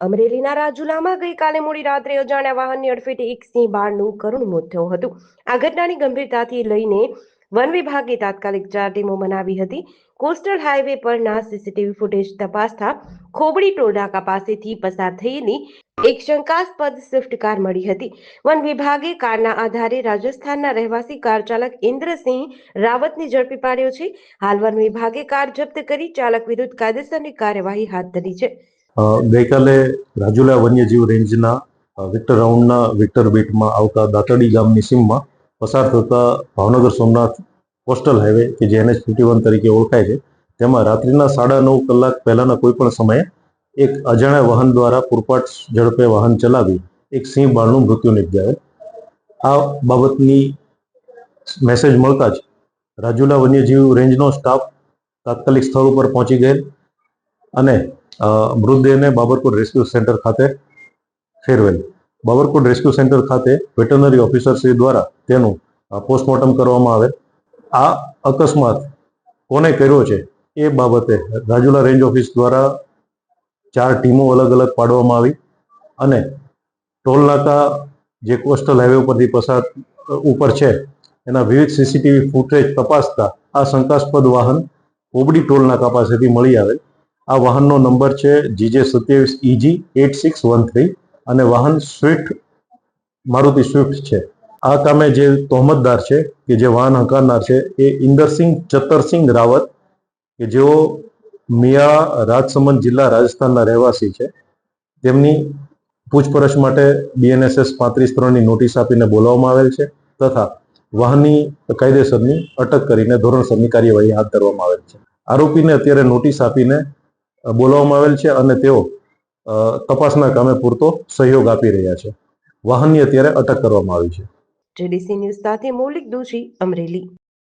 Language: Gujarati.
અમરેલીના રાજુલામાં ગઈકાલે મોડી રાત્રે અજાણ્યા વાહનની અડફેટે એક સિંહ બાળનું કરુણ મોત થયું હતું. આ ઘટનાની ગંભીરતાથી લઈને વન વિભાગે તાત્કાલિક 4 ટીમો બનાવી હતી. કોસ્ટલ હાઈવે પરના સીસીટીવી ફૂટેજ તપાસતા ખોબડી ટોલ નાકા પાસેથી પસાર થયેલી એક શંકાસ્પદ સ્વિફ્ટ કાર મળી હતી. વન વિભાગે કારના આધારે રાજસ્થાનના રહેવાસી કાર ચાલક ઇન્દ્રસિંહ રાવતને ઝડપી પાડ્યો છે. હાલ વન વિભાગે કાર જપ્ત કરી ચાલક વિરુદ્ધ કાયદેસરની કાર્યવાહી હાથ ધરી છે. ગઈકાલે રાજુલા વન્યજીવ રેન્જના વિક્ટર રાઉન્ડના વિક્ટર બીટમાં આવતા દાતડી ગામની સીમમાં પસાર થતા ભાવનગર સોમનાથ કોસ્ટલ હાઈવે કે જે NH-51 તરીકે ઓળખાય છે, તેમાં રાત્રિના 9:30 કલાક પહેલાના કોઈ પણ સમયે એક અજાણ્યા વાહન દ્વારા પૂરપાટ ઝડપે વાહન ચલાવી એક સિંહ બાળનું મૃત્યુ નિપજાયેલ. આ બાબતની મેસેજ મળતા જ રાજુલા વન્યજીવ રેન્જનો સ્ટાફ તાત્કાલિક સ્થળ ઉપર પહોંચી ગયેલ અને મૃતદેહને બાબરકોટ રેસ્ક્યુ સેન્ટર ખાતે ફેરવેલ. બાબરકોટ રેસ્ક્યુ સેન્ટર ખાતે વેટરનરી ઓફિસર શ્રી દ્વારા તેનું પોસ્ટમોર્ટમ કરવામાં આવેલ. આ અકસ્માત કોને કર્યો છે એ બાબતે રાજુલા રેન્જ ઓફિસ દ્વારા 4 ટીમો અલગ અલગ પાડવામાં આવી અને ટોલ નાકા જે કોસ્ટલ હાઈવે ઉપરથી પસાર ઉપર છે એના વિવિધ સીસીટીવી ફૂટેજ તપાસતા આ શંકાસ્પદ વાહન કોબડી ટોલ નાકા પાસેથી મળી આવેલ. આ વાહનનો નંબર છે GJ27EG8613 અને વાહન મારુતિ સ્વિફ્ટ છે. આ કામે જે તહોમતદાર છે કે જે વાહન હંકારનાર છે એ ઇન્દરસિંહ ચતરસિંહ રાવત કે જેઓ મિયાળા રાજસમંદ જિલ્લા રાજસ્થાનના રહેવાસી છે. તેમની પૂછપરછ માટે BNSS 35(3)ની નોટિસ આપીને બોલાવવામાં આવેલ છે તથા વાહનની કાયદેસરની અટક કરીને ધોરણસરની કાર્યવાહી હાથ ધરવામાં આવેલ છે. આરોપીને અત્યારે નોટિસ આપીને બોલાવવામાં આવેલ છે અને તેઓ તપાસના કામે પૂરતો સહયોગ આપી રહ્યા છે. વાહનની અત્યારે અટક કરવામાં આવી છે. JDC ન્યૂઝ સાથે મૌલિક દોશી, અમરેલી.